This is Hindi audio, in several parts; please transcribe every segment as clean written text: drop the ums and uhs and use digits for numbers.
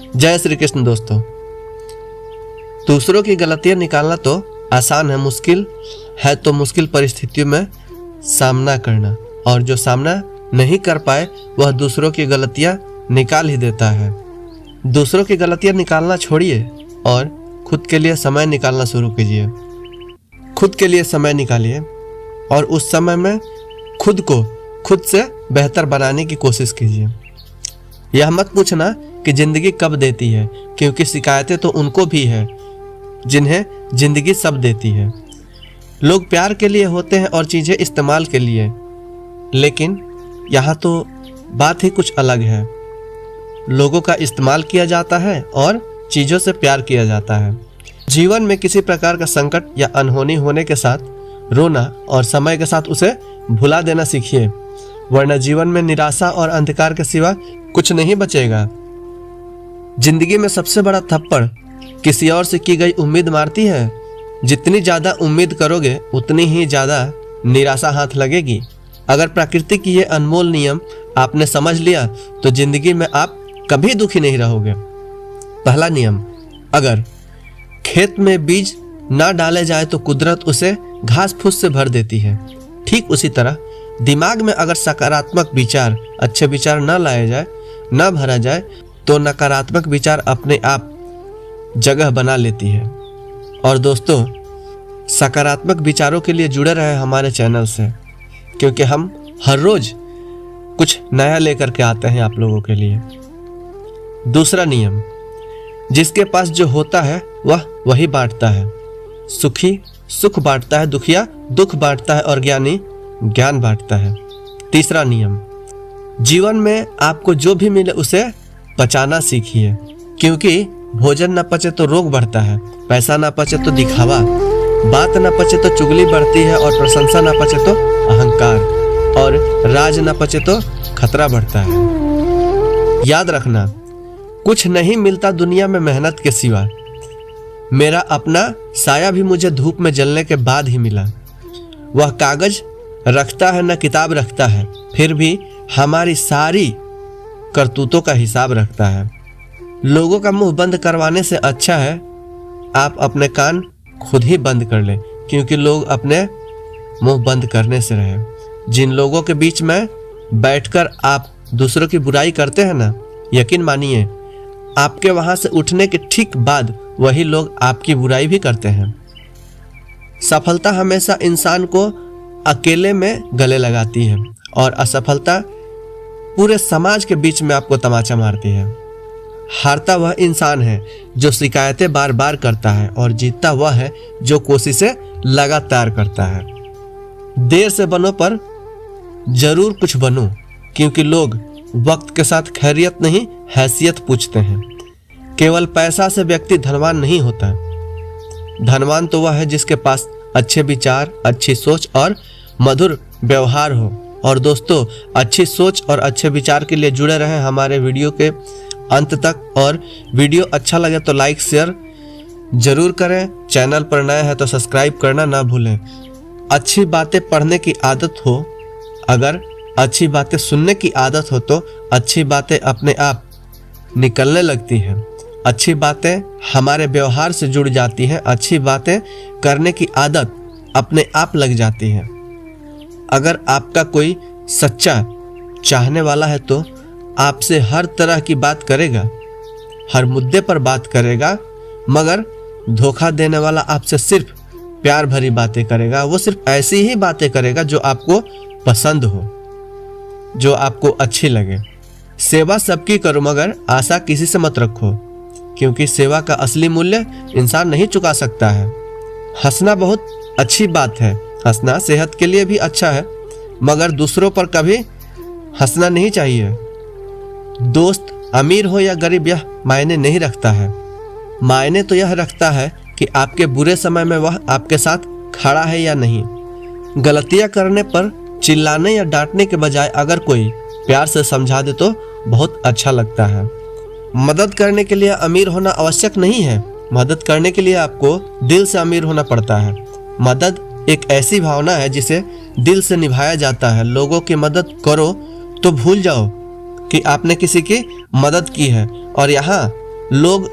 जय श्री कृष्ण दोस्तों। दूसरों की गलतियां निकालना तो आसान है, मुश्किल है तो मुश्किल परिस्थितियों में सामना करना, और जो सामना नहीं कर पाए वह दूसरों की गलतियां निकाल ही देता है। दूसरों की गलतियां निकालना छोड़िए और खुद के लिए समय निकालना शुरू कीजिए। खुद के लिए समय निकालिए और उस समय में खुद को खुद से बेहतर बनाने की कोशिश कीजिए। यह मत पूछना कि जिंदगी कब देती है, क्योंकि शिकायतें तो उनको भी है जिन्हें जिंदगी सब देती है। लोग प्यार के लिए होते हैं और चीज़ें इस्तेमाल के लिए, लेकिन यहाँ तो बात ही कुछ अलग है। लोगों का इस्तेमाल किया जाता है और चीज़ों से प्यार किया जाता है। जीवन में किसी प्रकार का संकट या अनहोनी होने के साथ रोना और समय के साथ उसे भुला देना सीखिए, वरना जीवन में निराशा और अंधकार के सिवा कुछ नहीं बचेगा। जिंदगी में सबसे बड़ा थप्पड़ किसी और से की गई उम्मीद मारती है। जितनी ज़्यादा उम्मीद करोगे उतनी ही ज़्यादा निराशा हाथ लगेगी। अगर प्रकृति की ये अनमोल नियम आपने समझ लिया तो जिंदगी में आप कभी दुखी नहीं रहोगे। पहला नियम, अगर खेत में बीज ना डाले जाए तो कुदरत उसे घास फूस से भर देती है। ठीक उसी तरह दिमाग में अगर सकारात्मक विचार, अच्छे विचार न लाए जाए, न भरा जाए, तो नकारात्मक विचार अपने आप जगह बना लेती है। और दोस्तों, सकारात्मक विचारों के लिए जुड़े रहे हमारे चैनल से, क्योंकि हम हर रोज कुछ नया लेकर के आते हैं आप लोगों के लिए। दूसरा नियम, जिसके पास जो होता है वह वही बांटता है। सुखी सुख बांटता है, दुखिया दुख बांटता है और ज्ञानी ज्ञान बांटता है। तीसरा नियम, जीवन में आपको जो भी मिले उसे पचाना सीखिए, क्योंकि भोजन न पचे तो रोग बढ़ता है, पैसा न पचे तो दिखावा, बात न पचे तो चुगली बढ़ती है, और प्रशंसा न पचे तो अहंकार, और राज न पचे तो खतरा बढ़ता है। याद रखना, कुछ नहीं मिलता दुनिया में मेहनत के सिवा। मेरा अपना साया भी मुझे धूप में जलने के बाद ही मिला। वह कागज रखता है न किताब रखता है, फिर भी हमारी सारी करतूतों का हिसाब रखता है। लोगों का मुंह बंद करवाने से अच्छा है आप अपने कान खुद ही बंद कर लें, क्योंकि लोग अपने मुंह बंद करने से रहे। जिन लोगों के बीच में बैठकर आप दूसरों की बुराई करते हैं ना, यकीन मानिए आपके वहां से उठने के ठीक बाद वही लोग आपकी बुराई भी करते हैं। सफलता हमेशा इंसान को अकेले में गले लगाती है और असफलता पूरे समाज के बीच में आपको तमाचा मारती है। हारता वह इंसान है जो शिकायतें बार बार करता है, और जीतता वह है जो कोशिशें लगातार करता है। देर से बनो पर जरूर कुछ बनो, क्योंकि लोग वक्त के साथ खैरियत नहीं हैसियत पूछते हैं। केवल पैसा से व्यक्ति धनवान नहीं होता। धनवान तो वह है जिसके पास अच्छे विचार, अच्छी सोच और मधुर व्यवहार हो। और दोस्तों, अच्छी सोच और अच्छे विचार के लिए जुड़े रहें हमारे वीडियो के अंत तक, और वीडियो अच्छा लगे तो लाइक शेयर जरूर करें। चैनल पर नए हैं तो सब्सक्राइब करना ना भूलें। अच्छी बातें पढ़ने की आदत हो, अगर अच्छी बातें सुनने की आदत हो तो अच्छी बातें अपने आप निकलने लगती हैं। अच्छी बातें हमारे व्यवहार से जुड़ जाती हैं। अच्छी बातें करने की आदत अपने आप लग जाती है। अगर आपका कोई सच्चा चाहने वाला है तो आपसे हर तरह की बात करेगा, हर मुद्दे पर बात करेगा, मगर धोखा देने वाला आपसे सिर्फ प्यार भरी बातें करेगा। वो सिर्फ ऐसी ही बातें करेगा जो आपको पसंद हो, जो आपको अच्छी लगे। सेवा सबकी करो, मगर आशा किसी से मत रखो, क्योंकि सेवा का असली मूल्य इंसान नहीं चुका सकता है। हंसना बहुत अच्छी बात है, हंसना सेहत के लिए भी अच्छा है, मगर दूसरों पर कभी हंसना नहीं चाहिए। दोस्त अमीर हो या गरीब यह मायने नहीं रखता है। मायने तो यह रखता है कि आपके बुरे समय में वह आपके साथ खड़ा है या नहीं। गलतियां करने पर चिल्लाने या डांटने के बजाय अगर कोई प्यार से समझा दे तो बहुत अच्छा लगता है। मदद करने के लिए अमीर होना आवश्यक नहीं है। मदद करने के लिए आपको दिल से अमीर होना पड़ता है। मदद एक ऐसी भावना है जिसे दिल से निभाया जाता है। लोगों की मदद करो तो भूल जाओ कि आपने किसी की मदद की है, और यहाँ लोग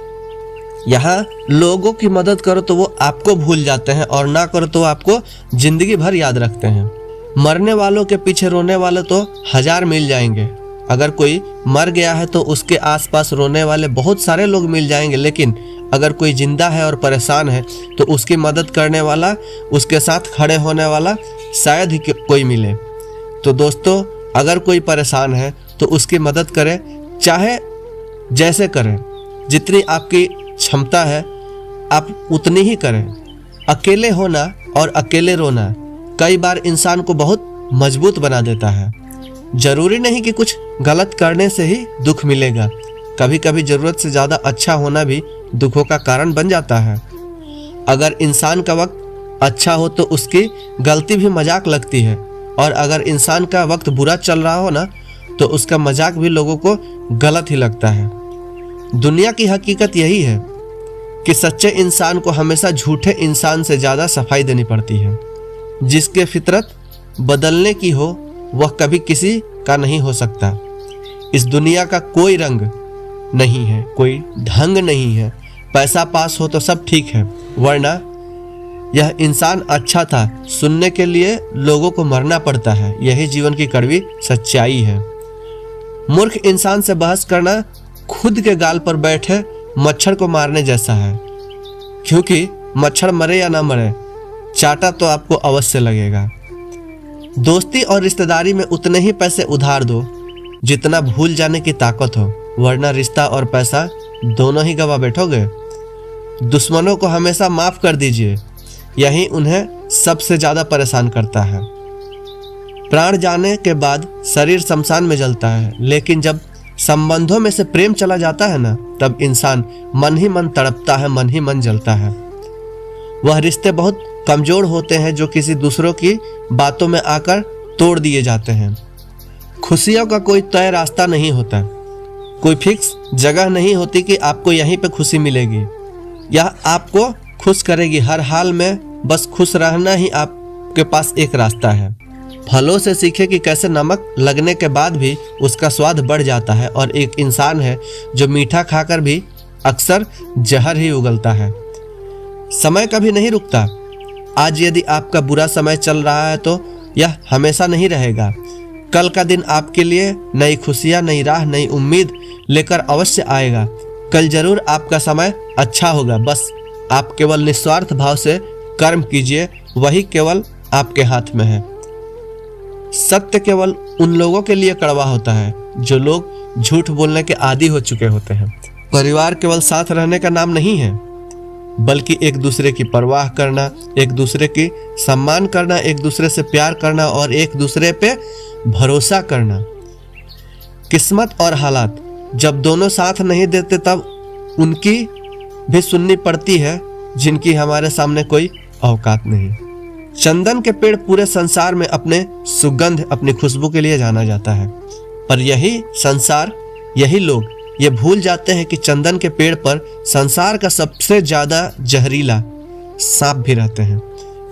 यहाँ लोगों की मदद करो तो वो आपको भूल जाते हैं और ना करो तो आपको जिंदगी भर याद रखते हैं। मरने वालों के पीछे रोने वाले तो 1000 मिल जाएंगे। अगर कोई मर गया है तो उसके आसपास रोने वाले बहुत सारे लोग मिल जाएंगे, लेकिन अगर कोई जिंदा है और परेशान है तो उसकी मदद करने वाला, उसके साथ खड़े होने वाला शायद ही कोई मिले। तो दोस्तों, अगर कोई परेशान है तो उसकी मदद करें, चाहे जैसे करें, जितनी आपकी क्षमता है आप उतनी ही करें। अकेले होना और अकेले रोना कई बार इंसान को बहुत मजबूत बना देता है। जरूरी नहीं कि कुछ गलत करने से ही दुख मिलेगा, कभी कभी जरूरत से ज़्यादा अच्छा होना भी दुखों का कारण बन जाता है। अगर इंसान का वक्त अच्छा हो तो उसकी गलती भी मजाक लगती है, और अगर इंसान का वक्त बुरा चल रहा हो ना तो उसका मजाक भी लोगों को गलत ही लगता है। दुनिया की हकीकत यही है कि सच्चे इंसान को हमेशा झूठे इंसान से ज़्यादा सफाई देनी पड़ती है। जिसके फितरत बदलने की हो वह कभी किसी का नहीं हो सकता। इस दुनिया का कोई रंग नहीं है, कोई ढंग नहीं है। पैसा पास हो तो सब ठीक है, वरना यह इंसान अच्छा था सुनने के लिए लोगों को मरना पड़ता है। यही जीवन की कड़वी सच्चाई है। मूर्ख इंसान से बहस करना खुद के गाल पर बैठे मच्छर को मारने जैसा है, क्योंकि मच्छर मरे या ना मरे चाटा तो आपको अवश्य लगेगा। दोस्ती और रिश्तेदारी में उतने ही पैसे उधार दो जितना भूल जाने की ताकत हो, वरना रिश्ता और पैसा दोनों ही गवा बैठोगे। दुश्मनों को हमेशा माफ कर दीजिए, यही उन्हें सबसे ज्यादा परेशान करता है। प्राण जाने के बाद शरीर शमशान में जलता है, लेकिन जब संबंधों में से प्रेम चला जाता है ना, तब इंसान मन ही मन तड़पता है, मन ही मन जलता है। वह रिश्ते बहुत कमजोर होते हैं जो किसी दूसरों की बातों में आकर तोड़ दिए जाते हैं। खुशियों का कोई तय रास्ता नहीं होता, कोई फिक्स जगह नहीं होती कि आपको यहीं पे खुशी मिलेगी। यह आपको खुश करेगी हर हाल में, बस खुश रहना ही आपके पास एक रास्ता है। फलों से सीखे कि कैसे नमक लगने के बाद भी उसका स्वाद बढ़ जाता है, और एक इंसान है जो मीठा खाकर भी अक्सर जहर ही उगलता है। समय कभी नहीं रुकता। आज यदि आपका बुरा समय चल रहा है तो यह हमेशा नहीं रहेगा। कल का दिन आपके लिए नई खुशियां, नई राह, नई उम्मीद लेकर अवश्य आएगा। कल जरूर आपका समय अच्छा होगा, बस आप केवल निस्वार्थ भाव से कर्म कीजिए, वही केवल आपके हाथ में है। सत्य केवल उन लोगों के लिए कड़वा होता है जो लोग झूठ बोलने के आदी हो चुके होते हैं। परिवार केवल साथ रहने का नाम नहीं है, बल्कि एक दूसरे की परवाह करना, एक दूसरे की सम्मान करना, एक दूसरे से प्यार करना और एक दूसरे पे भरोसा करना। किस्मत और हालात जब दोनों साथ नहीं देते तब उनकी भी सुननी पड़ती है जिनकी हमारे सामने कोई औकात नहीं। चंदन के पेड़ पूरे संसार में अपने सुगंध, अपनी खुशबू के लिए जाना जाता है, पर यही संसार, यही लोग ये भूल जाते हैं कि चंदन के पेड़ पर संसार का सबसे ज्यादा जहरीला सांप भी रहते हैं।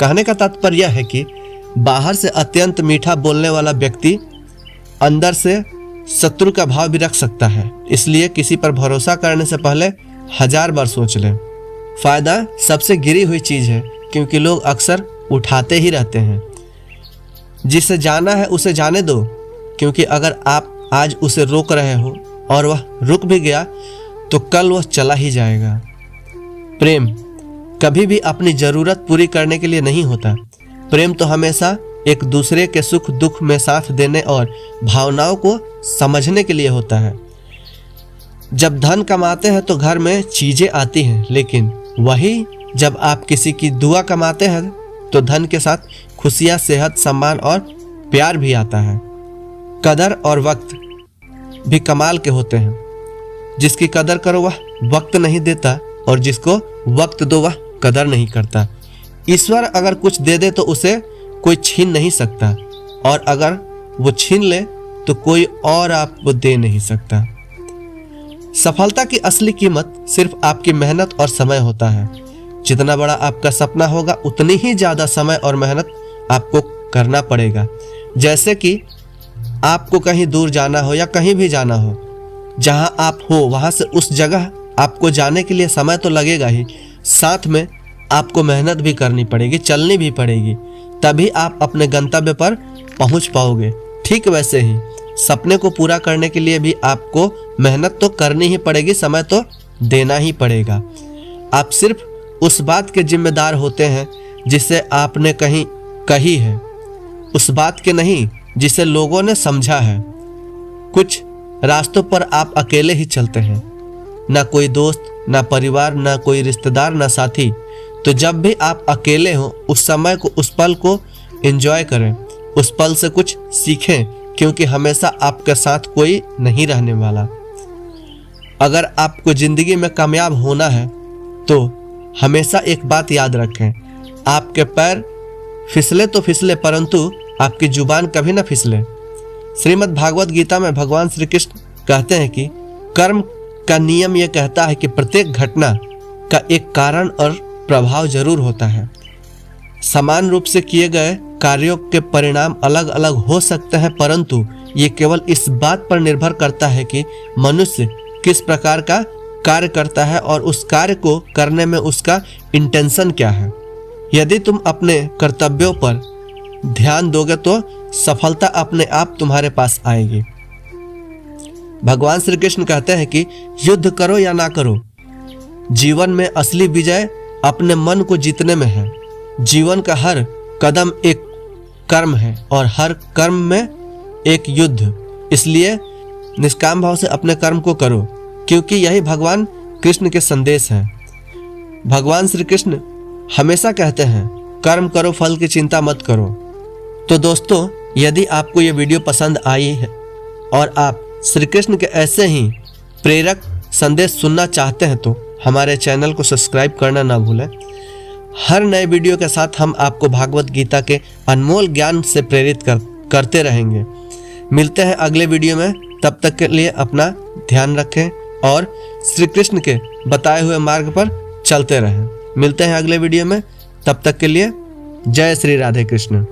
कहने का तात्पर्य यह है कि बाहर से अत्यंत मीठा बोलने वाला व्यक्ति अंदर से शत्रु का भाव भी रख सकता है। इसलिए किसी पर भरोसा करने से पहले 1000 बार सोच लें। फायदा सबसे गिरी हुई चीज है, क्योंकि लोग अक्सर उठाते ही रहते हैं। जिसे जाना है उसे जाने दो, क्योंकि अगर आप आज उसे रोक रहे हो और वह रुक भी गया तो कल वह चला ही जाएगा। प्रेम कभी भी अपनी जरूरत पूरी करने के लिए नहीं होता। प्रेम तो हमेशा एक दूसरे के सुख दुख में साथ देने और भावनाओं को समझने के लिए होता है। जब धन कमाते हैं तो घर में चीजें आती हैं, लेकिन वही जब आप किसी की दुआ कमाते हैं तो धन के साथ खुशियां, सेहत, सम्मान और प्यार भी आता है। कदर और वक्त भी कमाल के होते हैं। जिसकी कदर करो वह वक्त नहीं देता, और जिसको वक्त दो वह कदर नहीं करता। ईश्वर अगर कुछ दे दे तो उसे कोई छीन नहीं सकता, और अगर वो छीन ले तो कोई और आपको दे नहीं सकता। सफलता की असली कीमत सिर्फ आपकी मेहनत और समय होता है। जितना बड़ा आपका सपना होगा उतनी ही ज्यादा समय और मेहनत आपको करना पड़ेगा। जैसे कि आपको कहीं दूर जाना हो या कहीं भी जाना हो, जहां आप हो वहां से उस जगह आपको जाने के लिए समय तो लगेगा ही, साथ में आपको मेहनत भी करनी पड़ेगी, चलनी भी पड़ेगी, तभी आप अपने गंतव्य पर पहुंच पाओगे। ठीक वैसे ही सपने को पूरा करने के लिए भी आपको मेहनत तो करनी ही पड़ेगी, समय तो देना ही पड़ेगा। आप सिर्फ उस बात के जिम्मेदार होते हैं जिसे आपने कहीं कही है, उस बात के नहीं जिसे लोगों ने समझा है। कुछ रास्तों पर आप अकेले ही चलते हैं, ना कोई दोस्त, ना परिवार, ना कोई रिश्तेदार, ना साथी। तो जब भी आप अकेले हो, उस समय को, उस पल को एंजॉय करें, उस पल से कुछ सीखें, क्योंकि हमेशा आपके साथ कोई नहीं रहने वाला। अगर आपको जिंदगी में कामयाब होना है तो हमेशा एक बात याद रखें, आपके पैर फिसले तो फिसले, परंतु आपकी जुबान कभी ना फिसले। श्रीमद् भागवत गीता में भगवान श्री कृष्ण कहते हैं कि कर्म का नियम यह कहता है कि प्रत्येक घटना का एक कारण और प्रभाव जरूर होता है। समान रूप से किए गए कार्यों के परिणाम अलग अलग हो सकते हैं, परंतु ये केवल इस बात पर निर्भर करता है कि मनुष्य किस प्रकार का कार्य करता है और उस कार्य को करने में उसका इंटेंशन क्या है। यदि तुम अपने कर्तव्यों पर ध्यान दोगे तो सफलता अपने आप तुम्हारे पास आएगी। भगवान श्री कृष्ण कहते हैं कि युद्ध करो या ना करो, जीवन में असली विजय अपने मन को जीतने में है। जीवन का हर कदम एक कर्म है और हर कर्म में एक युद्ध। इसलिए निष्काम भाव से अपने कर्म को करो, क्योंकि यही भगवान कृष्ण के संदेश हैं। भगवान श्री कृष्ण हमेशा कहते हैं कर्म करो, फल की चिंता मत करो। तो दोस्तों, यदि आपको ये वीडियो पसंद आई है और आप श्री कृष्ण के ऐसे ही प्रेरक संदेश सुनना चाहते हैं तो हमारे चैनल को सब्सक्राइब करना ना भूलें। हर नए वीडियो के साथ हम आपको भागवत गीता के अनमोल ज्ञान से प्रेरित करते रहेंगे। मिलते हैं अगले वीडियो में, तब तक के लिए अपना ध्यान रखें और श्री कृष्ण के बताए हुए मार्ग पर चलते रहें। मिलते हैं अगले वीडियो में, तब तक के लिए जय श्री राधे कृष्ण।